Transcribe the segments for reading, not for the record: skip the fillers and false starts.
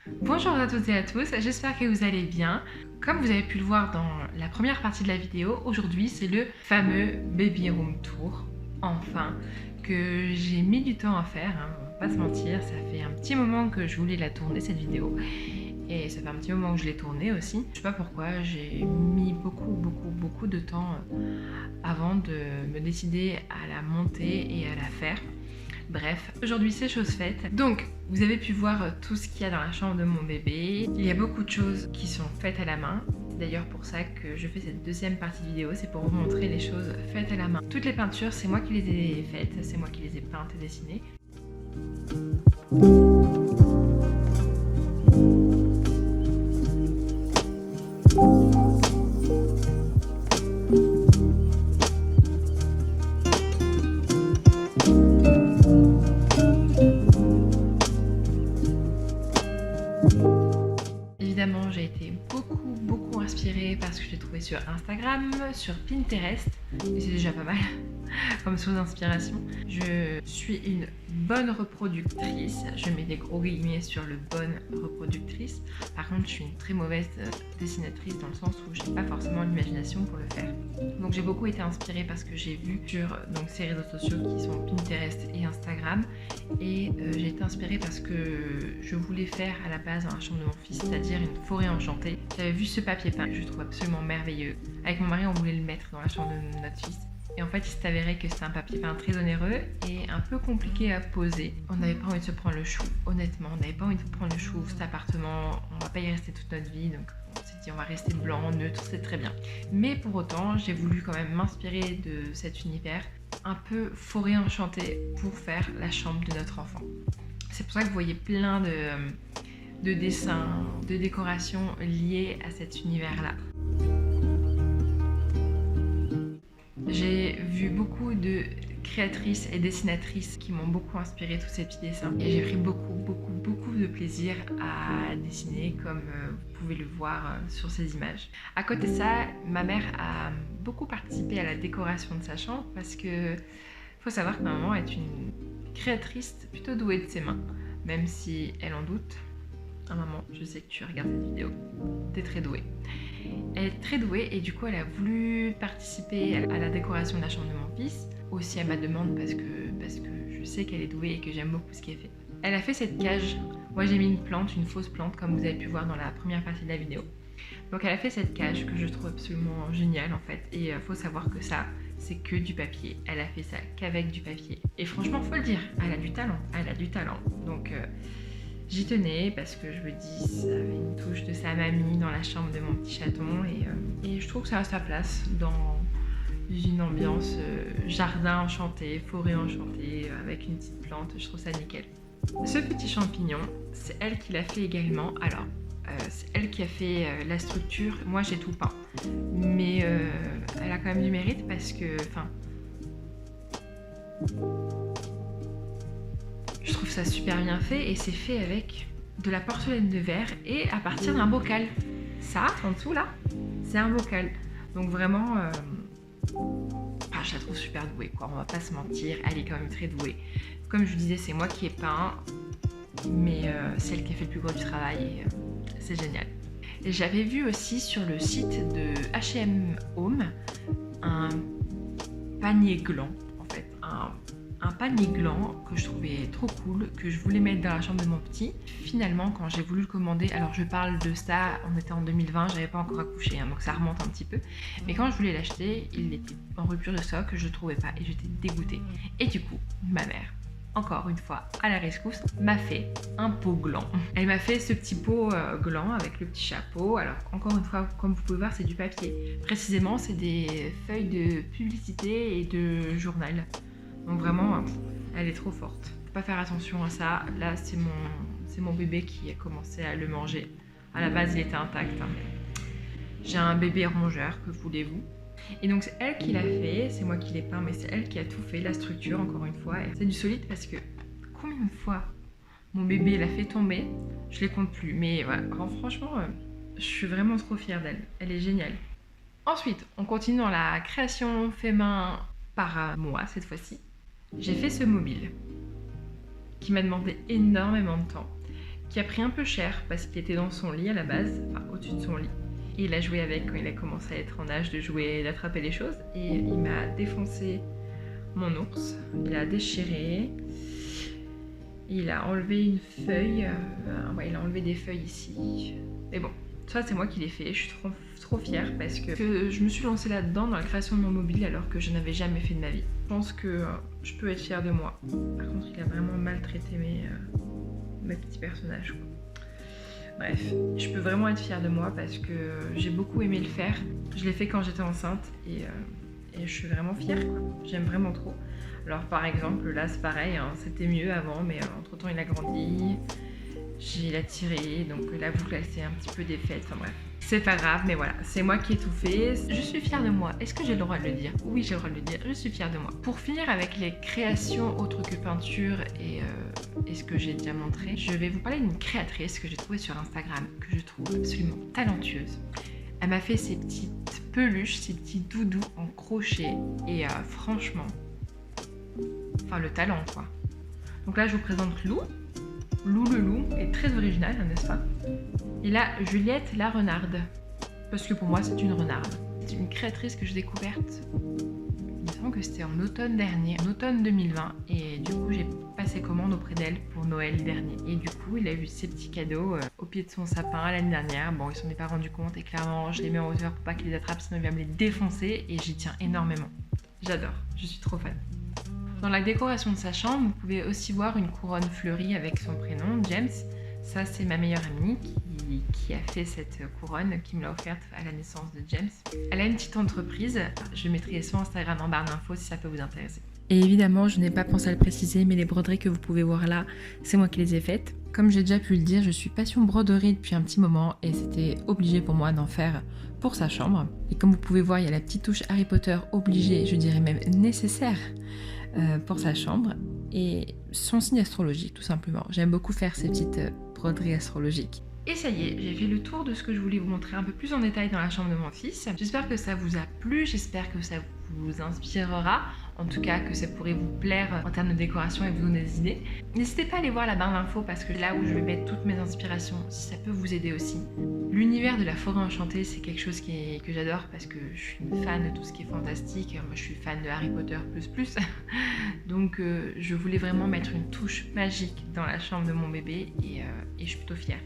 Bonjour à toutes et à tous, j'espère que vous allez bien. Comme vous avez pu le voir dans la première partie de la vidéo, aujourd'hui c'est le fameux Baby Room Tour, enfin, que j'ai mis du temps à faire, hein, on va pas se mentir, ça fait un petit moment que je voulais la tourner cette vidéo. Et ça fait un petit moment que je l'ai tournée aussi. Je sais pas pourquoi, j'ai mis beaucoup de temps avant de me décider à la monter et à la faire. Bref, aujourd'hui c'est chose faite. Donc, vous avez pu voir tout ce qu'il y a dans la chambre de mon bébé. Il y a beaucoup de choses qui sont faites à la main. C'est d'ailleurs pour ça que je fais cette deuxième partie de vidéo, c'est pour vous montrer les choses faites à la main. Toutes les peintures, c'est moi qui les ai faites, c'est moi qui les ai peintes et dessinées. Évidemment, j'ai été beaucoup inspirée par ce que j'ai trouvé sur Instagram, sur Pinterest, et c'est déjà pas mal comme source d'inspiration. Je suis une bonne reproductrice, je mets des gros guillemets sur le bonne reproductrice. Par contre, je suis une très mauvaise dessinatrice dans le sens où j'ai pas forcément l'imagination pour le faire. Donc j'ai beaucoup été inspirée par ce que j'ai vu sur ces réseaux sociaux qui sont Pinterest et Instagram. Et j'ai été inspirée parce que je voulais faire à la base dans la chambre de mon fils, c'est-à-dire une forêt enchantée. J'avais vu ce papier peint que je trouve absolument merveilleux. Avec mon mari, on voulait le mettre dans la chambre de notre fils. Et en fait, il s'est avéré que c'était un papier peint très onéreux et un peu compliqué à poser. On n'avait pas envie de se prendre le chou, honnêtement. On n'avait pas envie de prendre le chou, cet appartement. On va pas y rester toute notre vie, donc on s'est dit on va rester blanc, neutre, c'est très bien. Mais pour autant, j'ai voulu quand même m'inspirer de cet univers un peu forêt enchantée pour faire la chambre de notre enfant. C'est pour ça que vous voyez plein de dessins, de décorations liées à cet univers-là. J'ai vu beaucoup de créatrices et dessinatrices qui m'ont beaucoup inspiré tous ces petits dessins et j'ai pris beaucoup de plaisir à dessiner comme vous pouvez le voir sur ces images. À côté de ça, ma mère a beaucoup participé à la décoration de sa chambre parce que faut savoir que ma maman est une créatrice plutôt douée de ses mains, même si elle en doute. Ah maman, je sais que tu regardes cette vidéo, t'es très douée. Elle est très douée et du coup elle a voulu participer à la décoration de la chambre de mon fils, aussi à ma demande parce que je sais qu'elle est douée et que j'aime beaucoup ce qu'elle fait. Elle a fait cette cage, moi j'ai mis une plante, une fausse plante comme vous avez pu voir dans la première partie de la vidéo. Donc elle a fait cette cage que je trouve absolument géniale en fait et faut savoir que ça c'est que du papier, elle a fait ça qu'avec du papier. Et franchement faut le dire, elle a du talent, donc j'y tenais parce que je me dis ça avait une touche de sa mamie dans la chambre de mon petit chaton et je trouve que ça a sa place dans une ambiance jardin enchanté, forêt enchantée avec une petite plante, je trouve ça nickel. Ce petit champignon, c'est elle qui l'a fait également. Alors, c'est elle qui a fait la structure, moi j'ai tout peint. Mais elle a quand même du mérite parce que, je trouve ça super bien fait et c'est fait avec de la porcelaine de verre et à partir d'un bocal. Ça, en dessous là, c'est un bocal. Donc vraiment, je la trouve super douée quoi, on va pas se mentir, elle est quand même très douée. Comme je vous disais, c'est moi qui ai peint, mais c'est elle qui a fait le plus gros du travail et c'est génial. J'avais vu aussi sur le site de H&M Home un panier gland, en fait, un panier gland que je trouvais trop cool, que je voulais mettre dans la chambre de mon petit. Finalement, quand j'ai voulu le commander, alors je parle de ça, on était en 2020, j'avais pas encore accouché, hein, donc ça remonte un petit peu. Mais quand je voulais l'acheter, il était en rupture de stock, je le trouvais pas et j'étais dégoûtée. Et du coup, ma mère, encore une fois à la rescousse, m'a fait un pot gland. Elle m'a fait ce petit pot gland avec le petit chapeau. Alors encore une fois, comme vous pouvez voir, c'est du papier. Précisément, c'est des feuilles de publicité et de journal. Donc vraiment, elle est trop forte. Faut pas faire attention à ça. Là, c'est mon bébé qui a commencé à le manger. À la base, il était intact. Hein. J'ai un bébé rongeur, que voulez-vous? Et donc c'est elle qui l'a fait, c'est moi qui l'ai peint, mais c'est elle qui a tout fait, la structure encore une fois. C'est du solide parce que combien de fois mon bébé l'a fait tomber, je les compte plus. Mais voilà, franchement, je suis vraiment trop fière d'elle, elle est géniale. Ensuite, on continue dans la création fait main par moi cette fois-ci. J'ai fait ce mobile qui m'a demandé énormément de temps. qui a pris un peu cher parce qu'il était dans son lit à la base, enfin au-dessus de son lit. Et il a joué avec quand il a commencé à être en âge de jouer, d'attraper les choses. Et il m'a défoncé mon ours, il a déchiré, il a enlevé une feuille, ouais, il a enlevé des feuilles ici. Mais bon, ça c'est moi qui l'ai fait, je suis trop fière parce que je me suis lancée là-dedans dans la création de mon mobile alors que je n'avais jamais fait de ma vie. Je pense que je peux être fière de moi. Par contre, il a vraiment maltraité mes petits personnages, quoi. Bref, je peux vraiment être fière de moi parce que j'ai beaucoup aimé le faire. Je l'ai fait quand j'étais enceinte et je suis vraiment fière, quoi. J'aime vraiment trop. Alors par exemple, là c'est pareil, hein, c'était mieux avant, mais entre temps il a grandi, il a tiré, donc la boucle elle s'est un petit peu défaite, enfin bref. C'est pas grave, mais voilà, c'est moi qui ai tout fait. Je suis fière de moi. Est-ce que j'ai le droit de le dire? Oui, j'ai le droit de le dire, je suis fière de moi. Pour finir avec les créations autres que peinture et ce que j'ai déjà montré, je vais vous parler d'une créatrice que j'ai trouvée sur Instagram, que je trouve absolument talentueuse. Elle m'a fait ces petites peluches, ces petits doudous en crochet et franchement, enfin le talent quoi. Donc là je vous présente Lou. Lou le loup est très original, n'est-ce pas? Et là Juliette la renarde, parce que pour moi c'est une renarde. C'est une créatrice que j'ai découverte, il me semble que c'était en automne dernier, en automne 2020, et du coup j'ai passé commande auprès d'elle pour Noël dernier. Et du coup il a eu ses petits cadeaux au pied de son sapin l'année dernière. Bon, il s'en est pas rendu compte et clairement je les mets en hauteur pour pas qu'il les attrape, sinon il va me les défoncer et j'y tiens énormément. J'adore, je suis trop fan. Dans la décoration de sa chambre, vous pouvez aussi voir une couronne fleurie avec son prénom, James. Ça, c'est ma meilleure amie qui a fait cette couronne, qui me l'a offerte à la naissance de James. Elle a une petite entreprise, je mettrai son Instagram en barre d'infos si ça peut vous intéresser. Et évidemment, je n'ai pas pensé à le préciser, mais les broderies que vous pouvez voir là, c'est moi qui les ai faites. Comme j'ai déjà pu le dire, je suis passion broderie depuis un petit moment et c'était obligé pour moi d'en faire pour sa chambre. Et comme vous pouvez voir, il y a la petite touche Harry Potter obligée, je dirais même nécessaire, pour sa chambre, et son signe astrologique tout simplement. J'aime beaucoup faire ces petites broderies astrologiques. Et ça y est, j'ai fait le tour de ce que je voulais vous montrer un peu plus en détail dans la chambre de mon fils. J'espère que ça vous a plu, j'espère que ça vous inspirera, en tout cas que ça pourrait vous plaire en termes de décoration et vous donner des idées. N'hésitez pas à aller voir la barre d'infos parce que là où je vais mettre toutes mes inspirations, si ça peut vous aider aussi. L'univers de la forêt enchantée, c'est quelque chose que j'adore parce que je suis une fan de tout ce qui est fantastique. Moi je suis fan de Harry Potter plus. Donc je voulais vraiment mettre une touche magique dans la chambre de mon bébé et je suis plutôt fière.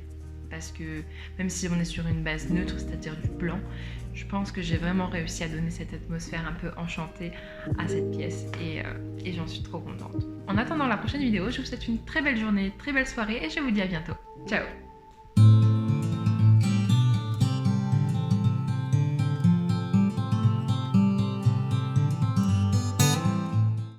Parce que même si on est sur une base neutre, c'est-à-dire du blanc, je pense que j'ai vraiment réussi à donner cette atmosphère un peu enchantée à cette pièce et j'en suis trop contente. En attendant la prochaine vidéo, je vous souhaite une très belle journée, très belle soirée et je vous dis à bientôt. Ciao!